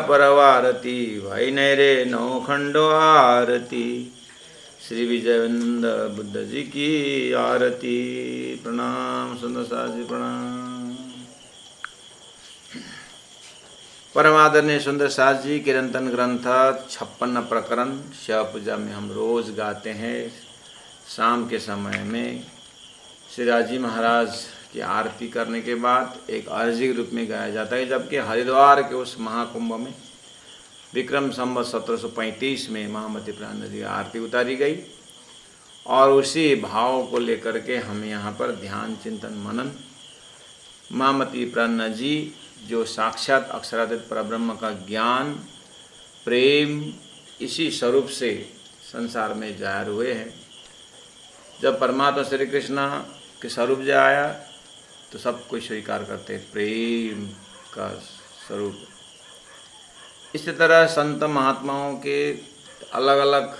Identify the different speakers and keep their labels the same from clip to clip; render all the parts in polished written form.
Speaker 1: परवारती भाई नैरे नौ खंडो आरती। श्री विजयानंद बुद्ध जी की आरती। प्रणाम सुंदर साज जी, प्रणाम। परम आदरणीय सुंदर साज जी, कीर्तन ग्रंथ 56 प्रकरण शिव पूजा में हम रोज गाते हैं। शाम के समय में श्री राजी महाराज की आरती करने के बाद एक अर्जी के रूप में गाया जाता है, जबकि हरिद्वार के उस महाकुंभ में विक्रम संवत 1735 में महामती प्राण जी आरती उतारी गई और उसी भाव को लेकर के हम यहाँ पर ध्यान चिंतन मनन महामती प्राण जी जो साक्षात अक्षरातीत परब्रह्म का ज्ञान प्रेम इसी स्वरूप से संसार में जाहिर हुए हैं। जब परमात्मा श्री कृष्ण के स्वरूप जो आया तो सब कोई स्वीकार करते प्रेम का स्वरूप। इसी तरह संत महात्माओं के अलग अलग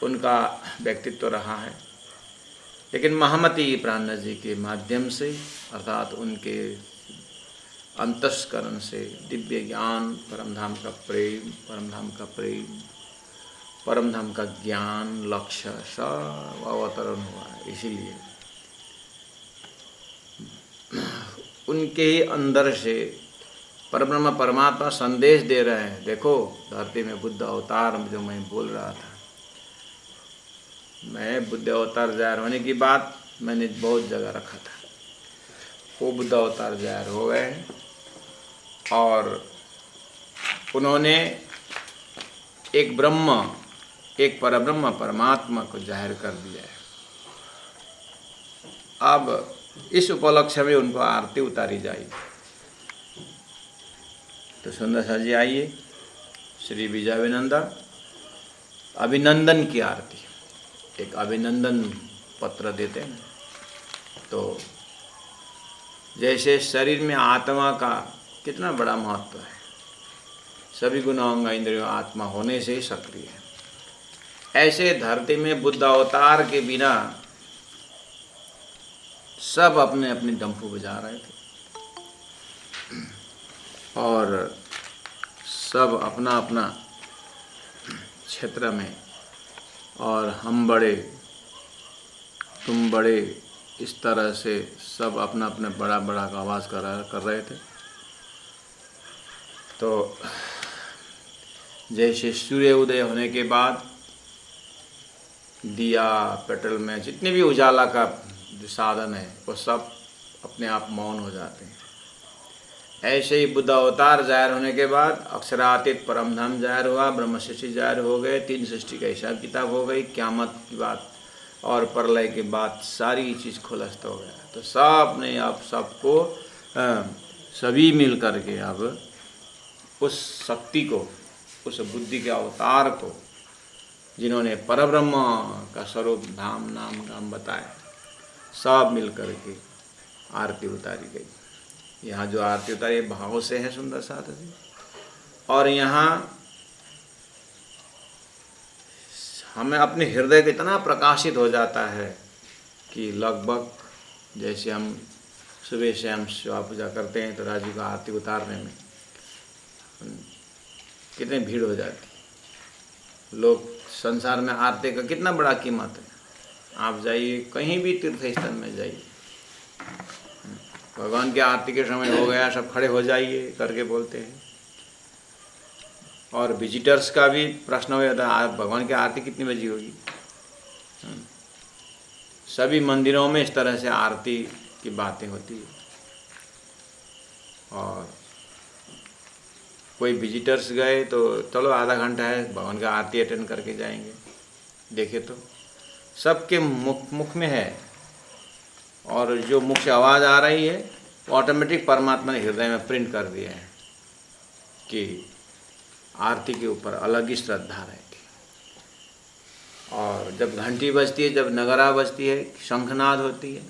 Speaker 1: उनका व्यक्तित्व रहा है, लेकिन महामती प्राण जी के माध्यम से अर्थात उनके अंतस्करण से दिव्य ज्ञान, परमधाम का प्रेम, परमधाम का प्रेम, परमधाम का ज्ञान, लक्ष्य सब अवतरण हुआ है। इसीलिए उनके ही अंदर से परब्रह्म परमात्मा संदेश दे रहे हैं। देखो धरती में बुद्ध अवतार जो मैं बोल रहा था, मैं बुद्ध अवतार जाहिर होने की बात मैंने बहुत जगह रखा था। वो बुद्ध अवतार जाहिर हो गए और उन्होंने एक ब्रह्म, एक परब्रह्म परमात्मा को जाहिर कर दिया है। अब इस उपलक्ष्य में उनको आरती उतारी जाएगी। तो सुंदर सा जी आइए, श्री विजयानंद अभिनंदन की आरती, एक अभिनंदन पत्र देते हैं। तो जैसे शरीर में आत्मा का कितना बड़ा महत्व है, सभी गुणांग इंद्रियों आत्मा होने से ही सक्रिय है, ऐसे धरती में बुद्ध अवतार के बिना सब अपने अपने डंफू बजा रहे थे और सब अपना अपना क्षेत्र में, और हम बड़े तुम बड़े, इस तरह से सब अपना अपना बड़ा बड़ा का आवाज़ कर रहे थे। तो जैसे सूर्य उदय होने के बाद दिया पेट्रोल में जितने भी उजाला का जो साधन है वो सब अपने आप मौन हो जाते हैं। ऐसे ही बुद्ध अवतार जाहिर होने के बाद अक्षरातीत परमधाम जाहिर हुआ, ब्रह्म सृष्टि जाहिर हो गए, 3 सृष्टि का हिसाब किताब हो गई, क़यामत की बात और प्रलय के बाद सारी चीज़ खुलस्त हो गया। तो सब ने अब सबको सभी मिल करके अब उस शक्ति को, उस बुद्धि के अवतार को, जिन्होंने परब्रह्म का स्वरूप धाम नाम गाम बताया, सब मिल करके आरती उतारी गई। यहाँ जो आरती उतारी भाव से है सुंदर साथ जी, और यहाँ हमें अपने हृदय को इतना प्रकाशित हो जाता है कि लगभग जैसे हम सुबह से हम शिवा पूजा करते हैं तो राजू का आरती उतारने में कितनी भीड़ हो जाती है। लोग संसार में आरती का कितना बड़ा कीमत है। आप जाइए कहीं भी तीर्थ स्थल में जाइए, भगवान की आरती के समय हो गया सब खड़े हो जाइए करके बोलते हैं। और विजिटर्स का भी प्रश्न हो जाता है, भगवान की आरती कितनी बजी होगी। सभी मंदिरों में इस तरह से आरती की बातें होती है। और कोई विजिटर्स गए तो चलो आधा घंटा है, भगवान का आरती अटेंड करके जाएंगे। देखे तो सबके मुख में है, और जो मुख से आवाज़ आ रही है वो ऑटोमेटिक परमात्मा ने हृदय में प्रिंट कर दिया है कि आरती के ऊपर अलग ही श्रद्धा रहती है। और जब घंटी बजती है, जब नगरा बजती है, शंखनाद होती है,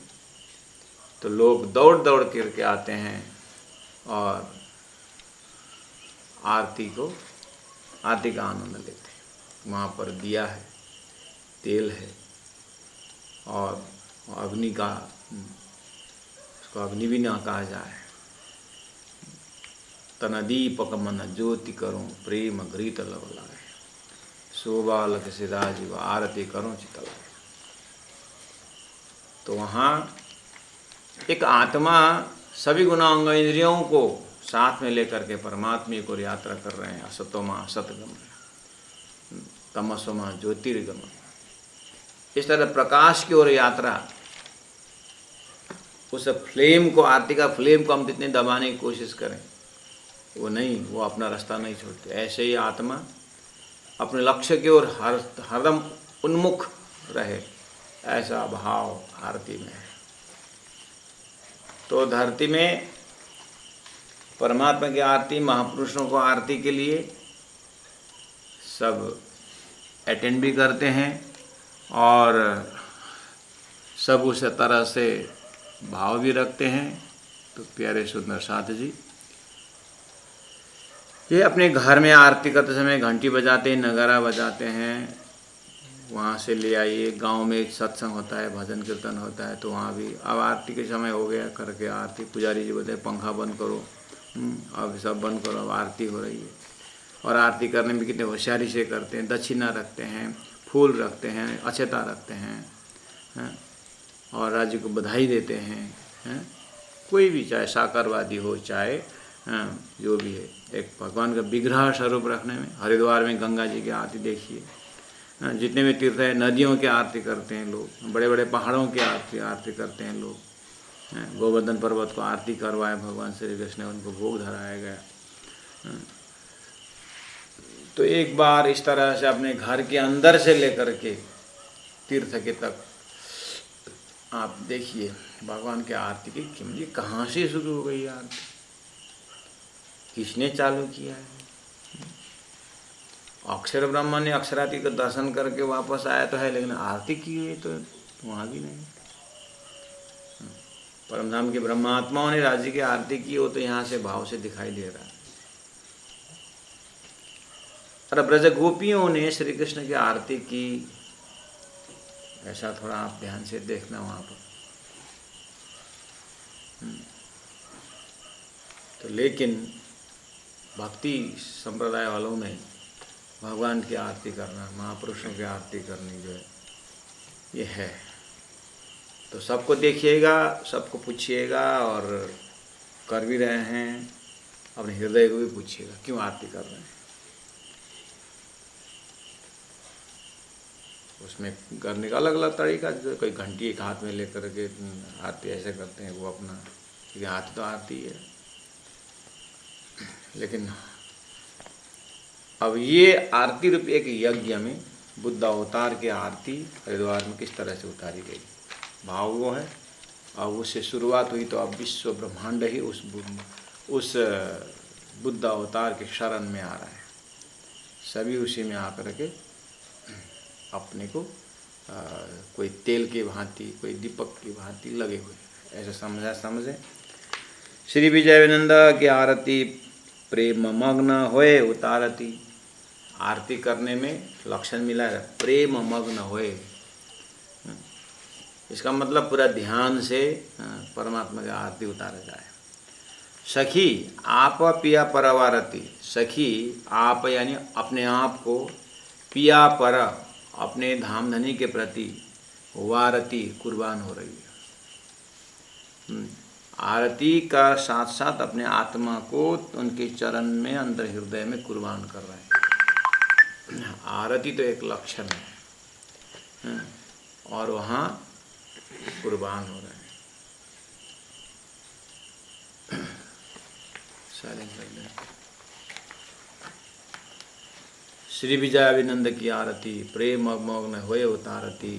Speaker 1: तो लोग दौड़ दौड़ करके आते हैं और आरती का आनंद लेते हैं। वहाँ पर दिया है, तेल है, और अग्नि का, उसको अग्नि भी ना कहा जाए, तनदीपक मन ज्योति करूं प्रेम घृत लव लाए, शोभालक से राजीव आरती करूं चित लाए। तो वहाँ एक आत्मा सभी गुणांग इंद्रियों को साथ में लेकर के परमात्मा को यात्रा कर रहे हैं। असतोमा सतगम, तमसोमा ज्योतिर्गम, इस तरह प्रकाश की ओर यात्रा। उस फ्लेम को, आरती का फ्लेम को हम जितने दबाने की कोशिश करें वो नहीं, वो अपना रास्ता नहीं छोड़ते। ऐसे ही आत्मा अपने लक्ष्य की ओर हरदम उन्मुख रहे, ऐसा भाव आरती में है। तो धरती में परमात्मा की आरती, महापुरुषों को आरती के लिए सब अटेंड भी करते हैं और सब उस तरह से भाव भी रखते हैं। तो प्यारे सुंदर साथ जी, ये अपने घर में आरती करते समय घंटी बजाते हैं, नगारा बजाते हैं, वहाँ से ले आइए। गांव में एक सत्संग होता है, भजन कीर्तन होता है, तो वहाँ भी अब आरती के समय हो गया, करके आरती पुजारी जी बोलते हैं पंखा बंद करो, अब सब बंद करो, अब आरती हो रही है। और आरती करने में कितने होशियारी से करते हैं, दक्षिणा रखते हैं, फूल रखते हैं, अक्षता रखते हैं, और राज्य को बधाई देते हैं। कोई भी, चाहे साकारवादी हो, चाहे जो भी है, एक भगवान का विग्रह स्वरूप रखने में। हरिद्वार में गंगा जी की आरती देखिए, जितने भी तीर्थ है, नदियों की आरती करते हैं लोग, बड़े बड़े पहाड़ों की आरती करते हैं लोग। गोवर्धन पर्वत को आरती करवाए भगवान श्री कृष्ण ने, उनको भोग धराया गया। तो एक बार इस तरह से अपने घर के अंदर से लेकर के तीर्थ के तक आप देखिए भगवान की आरती की कीमत कहाँ से शुरू हो गई आरती, किसने चालू किया है। अक्षर ब्रह्म ने अक्षराती का दर्शन करके वापस आया तो है, लेकिन आरती की हुई तो वहाँ भी नहीं। परमधाम के ब्रह्मात्माओं ने राज्य की आरती की हो तो यहाँ से भाव से दिखाई दे रहा है। और ब्रज गोपियों ने श्री कृष्ण की आरती की, ऐसा थोड़ा आप ध्यान से देखना वहाँ पर। तो लेकिन भक्ति संप्रदाय वालों ने भगवान की आरती करना, महापुरुषों की आरती करनी जो है ये है। तो सबको देखिएगा, सबको पूछिएगा, और कर भी रहे हैं, अपने हृदय को भी पूछिएगा क्यों आरती कर रहे हैं। उसमें करने का अलग अलग तरीका, जो कोई घंटी एक हाथ में लेकर के आरती ऐसे करते हैं, वो अपना, क्योंकि आरती तो आरती है। लेकिन अब ये आरती रूप एक यज्ञ में बुद्ध अवतार की आरती हरिद्वार में किस तरह से उतारी गई, भाव वो है। अब उससे शुरुआत हुई तो अब विश्व ब्रह्मांड ही उस बुद्ध अवतार के शरण में आ रहा है। सभी उसी में आकर के अपने को कोई तेल की भांति, कोई दीपक की भांति लगे हुए, ऐसा समझे। श्री विजय विनंद की आरती प्रेम मग्न होए उतारती। आरती करने में लक्षण मिला है प्रेम मग्न होए, इसका मतलब पूरा ध्यान से परमात्मा की आरती उतारा जाए। सखी आप पिया परवारती, सखी आप यानी अपने आप को, पिया पर अपने धाम धनी के प्रति, वारती कुर्बान हो रही है। आरती का साथ साथ अपने आत्मा को उनके चरण में, अंदर हृदय में कुर्बान कर रहे हैं। आरती तो एक लक्षण है, और वहाँ कुर्बान हो रहे हैं। श्री विजयाविनंद की आरती प्रेम मग्न होए उतारती,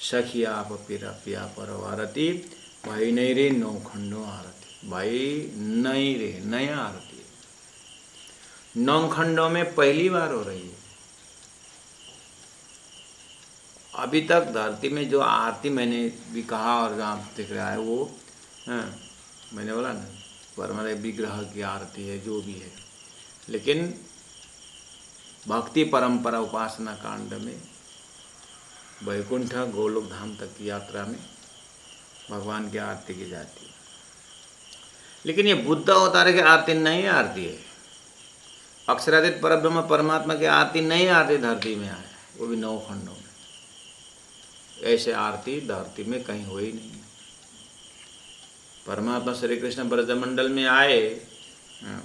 Speaker 1: सखी आप पिया परवारती, भाई नहीं रे नौ खंडों आरती। भाई नहीं रे, नया आरती 9 खंडों में पहली बार हो रही है। अभी तक धरती में जो आरती मैंने भी कहा और जहाँ दिख रहा है वो मैंने बोला ना, परमात्मा विग्रह की आरती है जो भी है। लेकिन भक्ति परंपरा उपासना कांड में वैकुंठ गोलोक धाम तक की यात्रा में भगवान की आरती की जाती है। लेकिन ये बुद्ध अवतार की आरती नहीं आरती है, अक्षरातीत परब्रह्म परमात्मा की आरती नहीं आरती धरती में आए, वो भी 9 खंडों में। ऐसे आरती धरती में कहीं हो ही नहीं। परमात्मा श्री कृष्ण ब्रजमंडल में आए,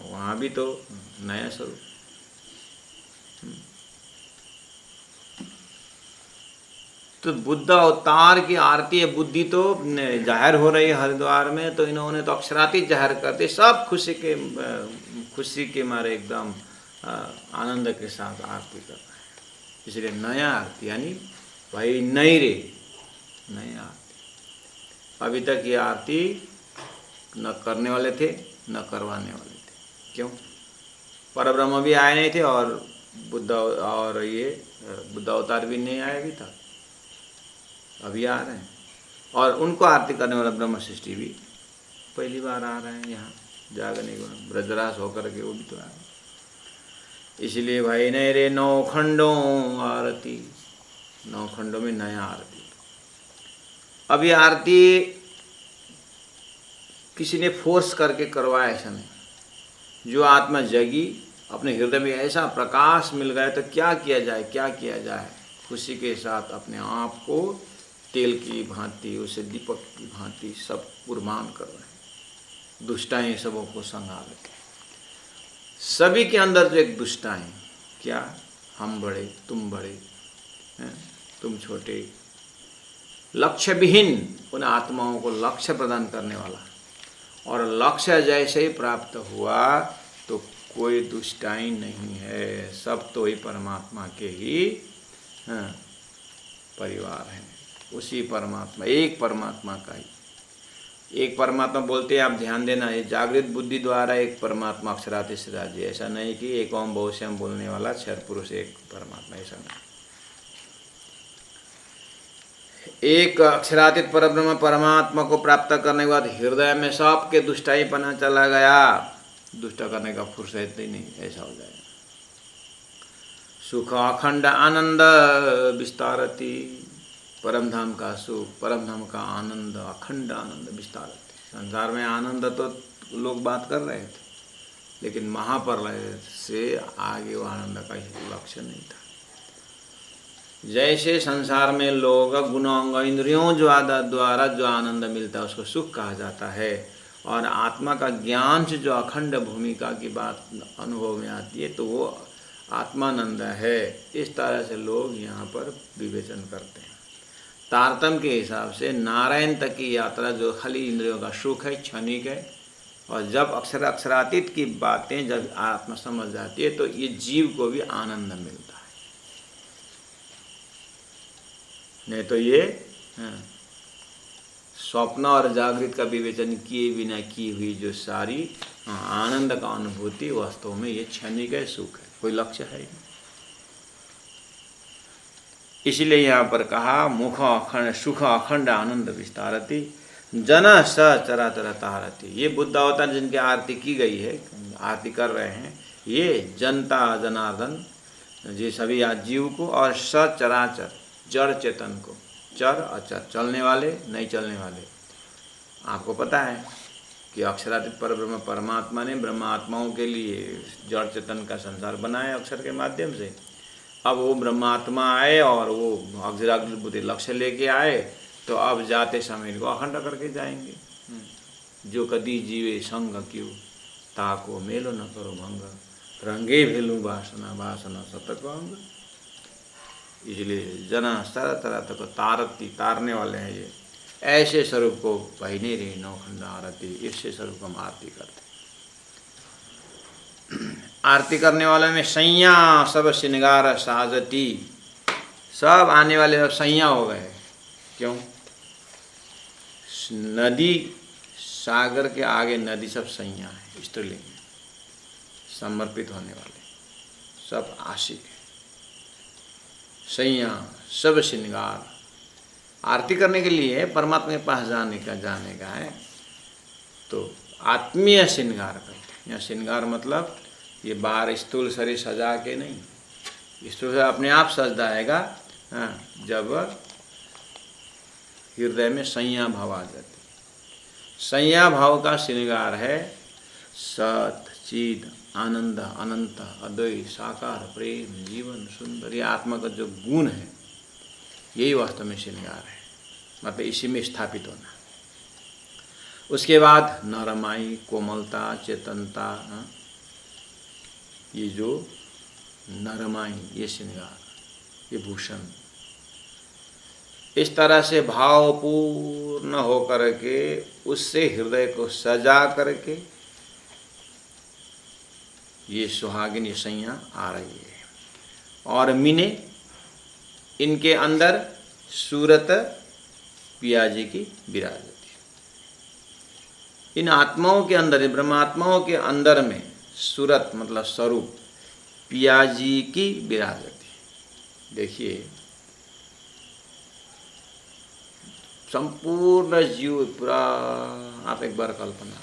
Speaker 1: वहाँ भी तो नया स्वरूप। तो बुद्ध अवतार की आरती है, बुद्धि तो जाहिर हो रही है हरिद्वार में, तो इन्होंने तो अक्षरातीत जाहिर करते, सब खुशी के मारे एकदम आनंद के साथ आरती कर रहे हैं। इसलिए नया आरती, यानी भाई नई रे नई आरती। अभी तक ये आरती न करने वाले थे न करवाने वाले थे। क्यों? परब्रह्म भी आए नहीं थे और बुद्ध अवतार भी नहीं आया भी था, अभी आ रहे हैं। और उनको आरती करने वाला ब्रह्म सृष्टि भी पहली बार आ रहे हैं यहाँ जागने को, ब्रजराज होकर के वो भी तो आ रहे हैं। इसलिए भाई नहीं रे 9 खंडों आरती, 9 खंडों में नया आरती। अब ये आरती किसी ने फोर्स करके करवाया ऐसा नहीं। जो आत्मा जगी, अपने हृदय में ऐसा प्रकाश मिल गया तो क्या किया जाए, क्या किया जाए, खुशी के साथ अपने आप को तेल की भांति, उसे दीपक की भांति सब कुर्बान कर रहे हैं। दुष्टाएं सबों को संभाल के, सभी के अंदर जो एक दुष्टाएं, क्या हम बड़े तुम बड़े, तुम छोटे, लक्ष्य विहीन उन आत्माओं को लक्ष्य प्रदान करने वाला। और लक्ष्य जैसे ही प्राप्त हुआ तो कोई दुष्टाई नहीं है, सब तो ही परमात्मा के ही परिवार हैं। उसी परमात्मा, एक परमात्मा का ही, एक परमात्मा बोलते हैं। आप ध्यान देना, ये जागृत बुद्धि द्वारा एक परमात्मा अक्षरातीत सिराजी, ऐसा नहीं कि एक ओम बहुश्याम बोलने वाला क्षर पुरुष एक परमात्मा, ऐसा नहीं। एक अक्षरातीत परब्रह्म परमात्मा को प्राप्त करने के बाद हृदय में सबके दुष्टाई पना चला गया, दुष्ट करने का फुर्सत ही नहीं, ऐसा हो जाएगा। सुख अखंड आनंद विस्तारती, परम धाम का सुख, परम धाम का आनंद, अखंड आनंद विस्तारती। संसार में आनंद तो लोग बात कर रहे थे, लेकिन महाप्रलय से आगे वो आनंद का लक्ष्य नहीं था। जैसे संसार में लोग गुणांग इंद्रियों द्वारा जो आनंद मिलता है उसको सुख कहा जाता है, और आत्मा का ज्ञान से जो अखंड भूमिका की बात अनुभव में आती है तो वो आत्मानंद है। इस तरह से लोग यहाँ पर विवेचन करते हैं। तारतम्य के हिसाब से नारायण तक की यात्रा जो खाली इंद्रियों का सुख है, क्षणिक है, और जब अक्षरातीत की बातें जब आत्मा समझ जाती है तो ये जीव को भी आनंद मिलता है। नहीं तो ये स्वप्न और जागृत का विवेचन किए बिना की हुई जो सारी आनंद का अनुभूति, वास्तव में ये क्षणिक है, सुख है, कोई लक्ष्य है नहीं। इसलिए यहाँ पर कहा मुख अखंड सुख अखंड आनंद विस्तारती जन स चराचर तारती। ये बुद्ध अवतार जिनकी आरती की गई है, आरती कर रहे हैं, ये जनता जनार्दन ये सभी जीव को, और सचराचर जड़ चेतन को, चर अचर, चलने वाले नहीं चलने वाले। आपको पता है कि अक्षरातीत परब्रह्म परमात्मा ने ब्रह्मात्माओं के लिए जड़ चेतन का संसार बनाया अक्षर के माध्यम से। अब वो ब्रह्मात्मा आए और वो अक्षराकृत बुद्धि लक्ष्य लेके आए, तो अब जाते समय इनको अखंड करके जाएंगे। जो कदी जीवे संग क्यों ताको मेलो न करो भंग, रंगे भेलू वासना वासना सतक अंग। इसलिए जना तरह तरह तक तारती, तारने वाले हैं ये। ऐसे स्वरूप को पहिने रे 9 खंड आरती, इससे स्वरूप हम आरती करते। आरती करने वाले में सैया सब श्रृंगार साजती, सब आने वाले सब सैया हो गए। क्यों? नदी सागर के आगे नदी सब सैया है, स्त्रीलिंग, समर्पित होने वाले सब आशिक है। सैया सब श्रृंगार, आरती करने के लिए परमात्मा के पास जाने का है, तो आत्मीय श्रृंगार करते हैं। यहाँ श्रृंगार मतलब ये बाहर स्थूल शरीर सजा के नहीं, स्थूल शरीर अपने आप सज जाएगा जब हृदय में संयम भाव आ जाती। संज्ञा भाव का श्रृंगार है सत चिद आनंद अनंत अद्वैत साकार प्रेम जीवन सुंदर। ये आत्मा का जो गुण है यही वास्तव में श्रृंगार है, मतलब इसी में स्थापित होना। उसके बाद नरमाई कोमलता चेतनता, ये जो नरमाई ये श्रृंगार ये भूषण, इस तरह से भावपूर्ण होकर के उससे हृदय को सजा करके ये सुहागिन संज्ञा आ रही है। और मीने इनके अंदर सूरत पियाजी की विराजती। इन आत्माओं के अंदर, ब्रह्मात्माओं के अंदर में सूरत मतलब स्वरूप पियाजी की विराजती। देखिए संपूर्ण जीव पूरा, आप एक बार कल्पना,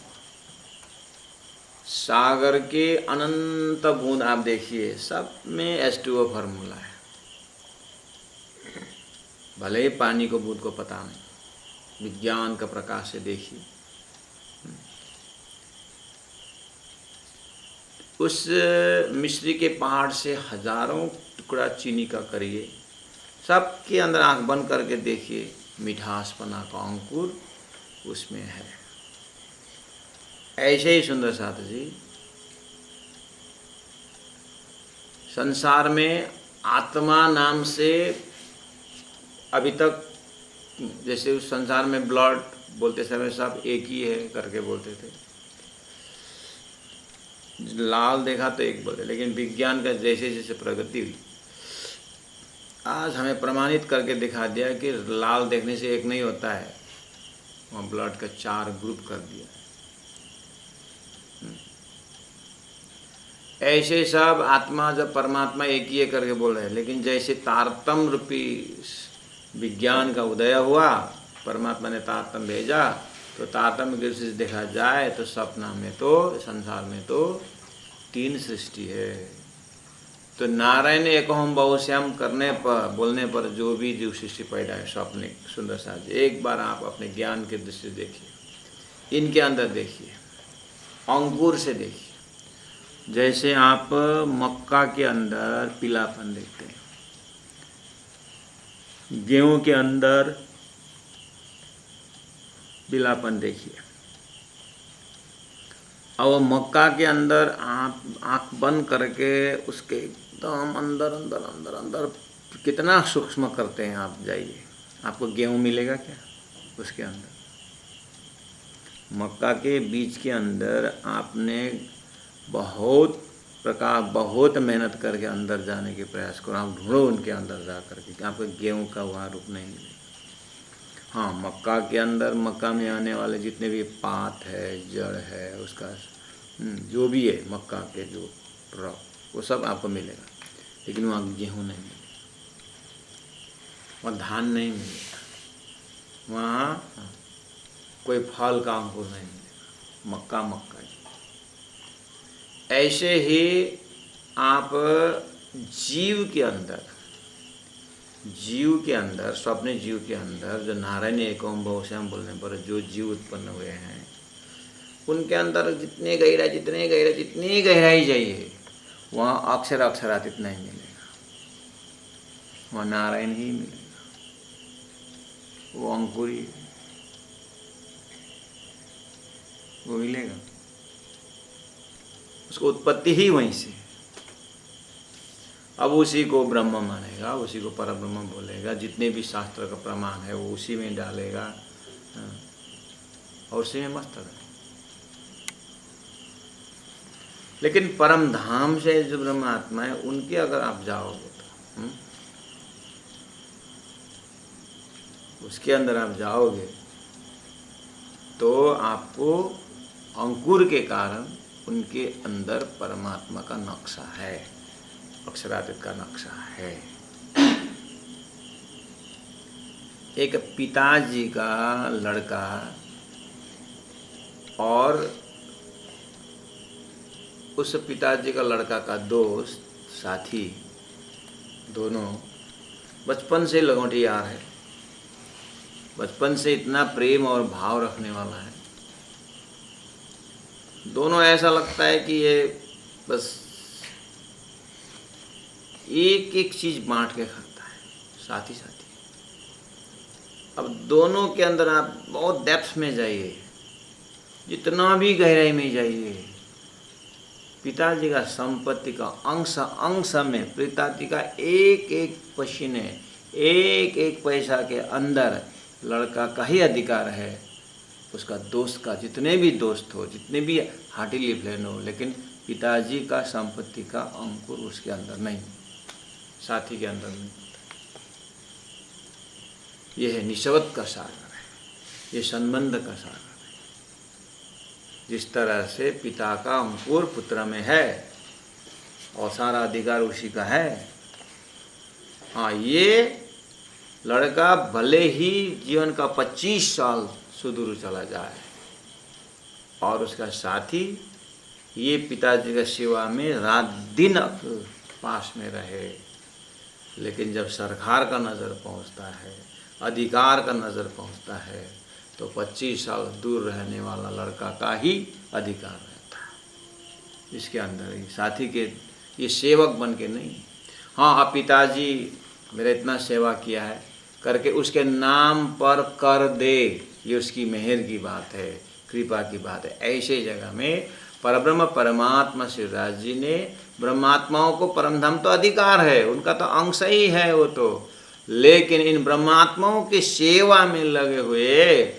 Speaker 1: सागर के अनंत बूंद आप देखिए, सब में H2O फार्मूला है। भले ही पानी को बूंद को पता नहीं, विज्ञान का प्रकाश से देखिए, उस मिस्री के पहाड़ से हजारों टुकड़ा चीनी का करिए, सबके अंदर आंख बंद करके देखिए, मिठासपना का अंकुर उसमें है। ऐसे ही सुंदर साथ जी संसार में आत्मा नाम से अभी तक, जैसे उस संसार में ब्लड बोलते समय सब एक ही है करके बोलते थे, लाल देखा तो एक बोलते, लेकिन विज्ञान का जैसे जैसे प्रगति हुई आज हमें प्रमाणित करके दिखा दिया कि लाल देखने से एक नहीं होता है, वहाँ ब्लड का 4 ग्रुप कर दिया। ऐसे सब आत्मा जब परमात्मा एक ही है करके बोल रहे हैं, लेकिन जैसे तारतम्य रूपी विज्ञान का उदय हुआ, परमात्मा ने तारतम्य भेजा, तो तारतम्य दृष्टि से देखा जाए तो सपना में तो संसार में तो 3 सृष्टि है। तो नारायण एक हम बहुश्याम करने पर, बोलने पर जो भी जीव सृष्टि पैदा है स्वप्निक सुंदर सा, एक बार आप अपने ज्ञान की दृष्टि से देखिए, इनके अंदर देखिए, अंकुर से देखिए। जैसे आप मक्का के अंदर पीलापन देखते हैं, गेहूं के अंदर पीलापन देखिए, और मक्का के अंदर आप आँख बंद करके उसके एकदम अंदर अंदर अंदर अंदर कितना सूक्ष्म करते हैं आप, जाइए आपको गेहूं मिलेगा क्या उसके अंदर। मक्का के बीज के अंदर आपने बहुत मेहनत करके अंदर जाने के प्रयास करो, आप ढूंढो उनके अंदर जा करके, आपको गेहूं का वहाँ रूप नहीं मिलेगा। हाँ, मक्का के अंदर, मक्का में आने वाले जितने भी पात है, जड़ है, उसका जो भी है मक्का के जो प्रोडक्ट, वो सब आपको मिलेगा, लेकिन वहाँ गेहूँ नहीं मिलेगा, वहाँ धान नहीं मिलेगा, वहाँ कोई फल का अंकुर नहीं मिलेगा, मक्का मक्का ही। ऐसे ही आप जीव के अंदर स्वप्न जीव के अंदर जो नारायण एक ओम बहुश्याम बोलने पर जो जीव उत्पन्न हुए हैं, उनके अंदर जितनी गहराई जाइए, वहाँ अक्षरातीत नहीं मिलेगा, वहाँ नारायण ही मिलेगा, वो अंकुरी वो मिलेगा, उसको उत्पत्ति ही वहीं से। अब उसी को ब्रह्म मानेगा, उसी को परब्रह्म बोलेगा, जितने भी शास्त्र का प्रमाण है वो उसी में डालेगा, और उसी में मस्त रहेगा। लेकिन परम धाम से जो ब्रह्म आत्मा है, उनके अगर आप जाओगे तो उसके अंदर आप जाओगे तो आपको अंकुर के कारण उनके अंदर परमात्मा का नक्शा है, अक्षरातीत का नक्शा है। एक पिताजी का लड़का और उस पिताजी का लड़का का दोस्त साथी, दोनों बचपन से लगोटी यार है, बचपन से इतना प्रेम और भाव रखने वाला है, दोनों ऐसा लगता है कि ये बस एक एक चीज बांट के खाता है साथी साथी। अब दोनों के अंदर आप बहुत डेप्थ में जाइए, जितना भी गहराई में जाइए, पिताजी का संपत्ति का अंश अंश में पिताजी का एक एक पसीने, एक एक पैसा के अंदर लड़का का ही अधिकार है। उसका दोस्त का जितने भी दोस्त हो, जितने भी हार्टिली फ्रेंड हो, लेकिन पिताजी का संपत्ति का अंकुर उसके अंदर नहीं, साथी के अंदर नहीं। यह है निस्वार्थ का सागर है, ये संबंध का सागर है। जिस तरह से पिता का अंकुर पुत्र में है और सारा अधिकार उसी का है। हाँ, ये लड़का भले ही जीवन का 25 साल सुदूर चला जाए और उसका साथी ये पिताजी का सेवा में रात दिन पास में रहे, लेकिन जब सरकार का नज़र पहुंचता है, अधिकार का नज़र पहुंचता है, तो 25 साल दूर रहने वाला लड़का का ही अधिकार रहता है इसके अंदर ही, साथी के ये सेवक बन के नहीं। हाँ, आप पिताजी मेरा इतना सेवा किया है करके उसके नाम पर कर दे, ये उसकी मेहर की बात है, कृपा की बात है। ऐसे जगह में परब्रह्म परमात्मा शिवराज जी ने, ब्रह्मात्माओं को परमधाम तो अधिकार है, उनका तो अंश ही है वो तो, लेकिन इन ब्रह्मात्माओं की सेवा में लगे हुए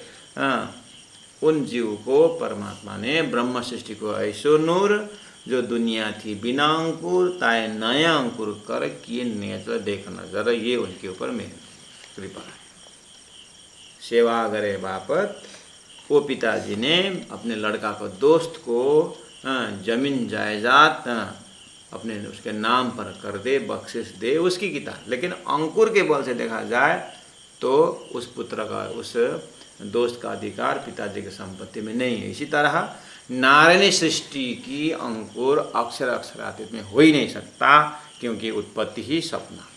Speaker 1: उन जीव को परमात्मा ने ब्रह्म सृष्टि को ऐसो नूर जो दुनिया थी बिना अंकुर ताए नया अंकुर कर किए नेत्र देख नजर, ये उनके ऊपर मेहर कृपा है। सेवा करे बापत वो पिताजी ने अपने लड़का को, दोस्त को जमीन जायदाद अपने उसके नाम पर कर दे, बख्शिश दे, उसकी किताब। लेकिन अंकुर के बल से देखा जाए तो उस पुत्र का, उस दोस्त का अधिकार पिताजी की संपत्ति में नहीं है। इसी तरह नारायणी सृष्टि की अंकुर अक्षर अक्षरातीत में हो ही नहीं सकता, क्योंकि उत्पत्ति ही सपना।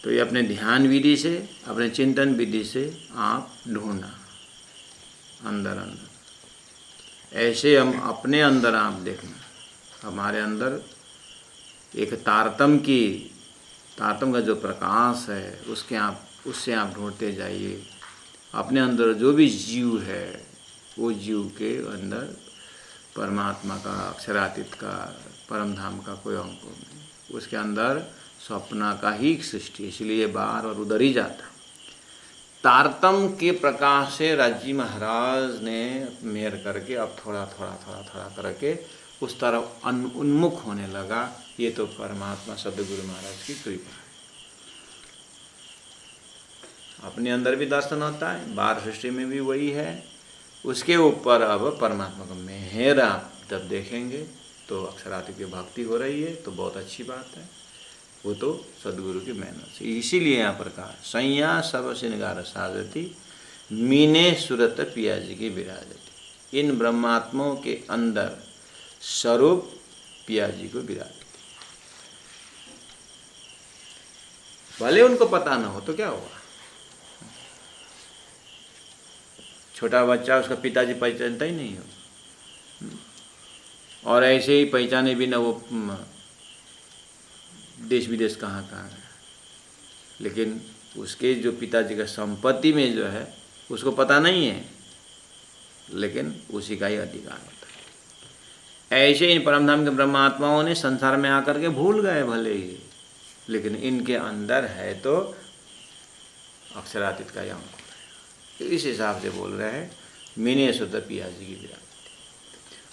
Speaker 1: तो ये अपने ध्यान विधि से, अपने चिंतन विधि से आप ढूंढना अंदर अंदर। ऐसे हम अपने अंदर आप देखना, हमारे अंदर एक तारतम का जो प्रकाश है उससे आप ढूंढते जाइए। अपने अंदर जो भी जीव है वो जीव के अंदर परमात्मा का, अक्षरातीत का, परमधाम का कोई अंकुर नहीं, उसके अंदर स्वप्ना का ही सृष्टि, इसलिए बाहर और उधर ही जाता। तारतम के प्रकाश से राजी महाराज ने मेहर करके अब थोड़ा करके उस तरफ उन्मुख होने लगा। ये तो परमात्मा सद्गुरु महाराज की कृपा है। अपने अंदर भी दर्शन होता है, बाहर सृष्टि में भी वही है। उसके ऊपर अब परमात्मा का मेहर आप जब देखेंगे तो अक्षरातीत की भक्ति हो रही है, तो बहुत अच्छी बात है। वो तो सद्गुरु की मेहनत से। इसीलिए यहाँ पर कहा सैया सब श्रृंगार साजती मीने सुरत पियाजी की विराजती। इन ब्रह्मात्माओं के अंदर स्वरूप पियाजी को विराजती। भले उनको पता ना हो तो क्या हुआ, छोटा बच्चा उसका पिताजी पहचानता ही नहीं हो, और ऐसे ही पहचाने बिना वो देश विदेश कहाँ है, लेकिन उसके जो पिताजी का संपत्ति में जो है उसको पता नहीं है, लेकिन उसी का ही अधिकार होता है। ऐसे इन परमधाम के ब्रह्मात्माओं ने संसार में आकर के भूल गए भले ही, लेकिन इनके अंदर है तो अक्षरातीत का अंकुर है। इस हिसाब से बोल रहे हैं मीने शुद्ध पियाजी की विराजती।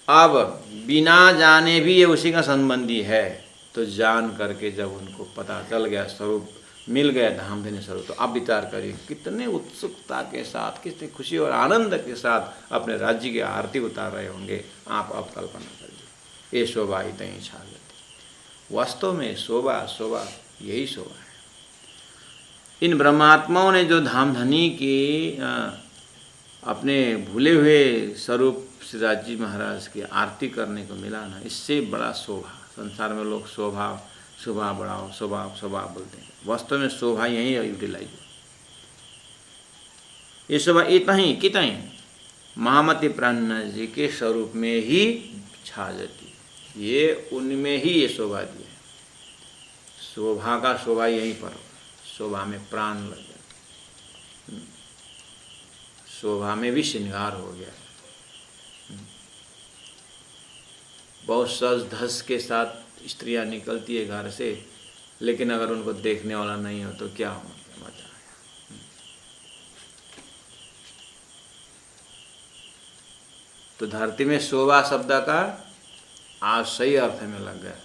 Speaker 1: अब बिना जाने भी ये उसी का संबंधी है, तो जान करके जब उनको पता चल गया, स्वरूप मिल गया, धाम देने स्वरूप, तो आप विचार करिए कितने उत्सुकता के साथ, कितनी खुशी और आनंद के साथ अपने राज्य की आरती उतार रहे होंगे। आप अब कल्पना करिए, ये शोभा ही तई छा जाती। वास्तव में शोभा यही शोभा है। इन ब्रह्मात्माओं ने जो धामधनी के अपने भूले हुए स्वरूप श्री राजी महाराज की आरती करने को मिला ना, इससे बड़ा शोभा। संसार में लोग शोभा बढ़ाओ, शोभा बोलते हैं, वास्तव में शोभा यही यूटिलाइज। ये शोभा इतना ही कितना ही महामती प्राणनाथ जी के स्वरूप में ही छा जाती है। ये उनमें ही ये शोभा दी है। शोभा का शोभा यहीं पर हो, शोभा में प्राण लग गया, शोभा में भी श्रृंगार हो गया। बहुत सज धज के साथ स्त्रियां निकलती है घर से, लेकिन अगर उनको देखने वाला नहीं हो तो क्या मजा आया। तो धरती में शोभा शब्द का आज सही अर्थ में लग गया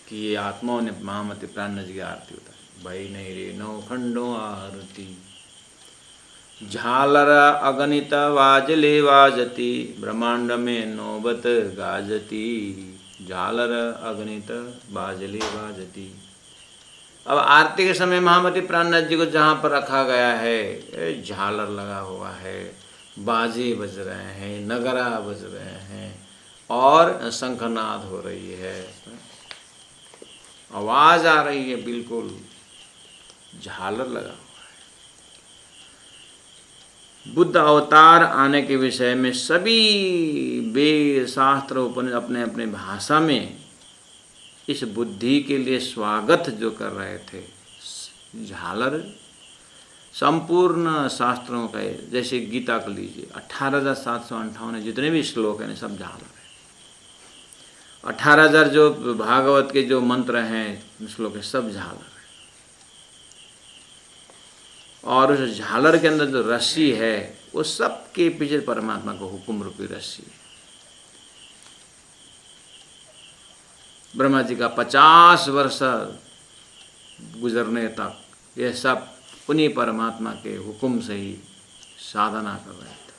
Speaker 1: कि ये आत्माओं ने महामती प्राणनाथ जी की आरती उतारी। भाई नहीं रे नौ खंडों आरती, झालर अगणित वाजले वाजती, ब्रह्मांड में नौबत गाजती, झालर अगणित बाजले बाजती। अब आरती के समय महामती प्राणनाथ जी को जहाँ पर रखा गया है, झालर लगा हुआ है, बाजे बज रहे हैं, नगरा बज रहे हैं और शंखनाद हो रही है, आवाज आ रही है, बिल्कुल झालर लगा। बुद्ध अवतार आने के विषय में सभी वेद शास्त्र उपनिषद अपने अपने भाषा में इस बुद्धि के लिए स्वागत जो कर रहे थे। झालर संपूर्ण शास्त्रों का, जैसे गीता को लीजिए 18,758 जितने भी श्लोक हैं सब झालर है। 18,000 जो भागवत के जो मंत्र हैं श्लोक है सब झालर है। और उस झालर के अंदर जो रस्सी है वो सबके पीछे परमात्मा को हुक्म रूपी रस्सी है। ब्रह्मा जी का 50 वर्ष गुजरने तक ये सब उन्हीं परमात्मा के हुक्म से ही साधना कर रहे थे।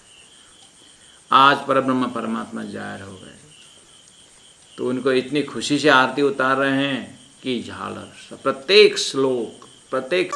Speaker 1: आज परब्रह्म परमात्मा जाहिर हो गए तो उनको इतनी खुशी से आरती उतार रहे हैं कि झालर प्रत्येक श्लोक प्रत्येक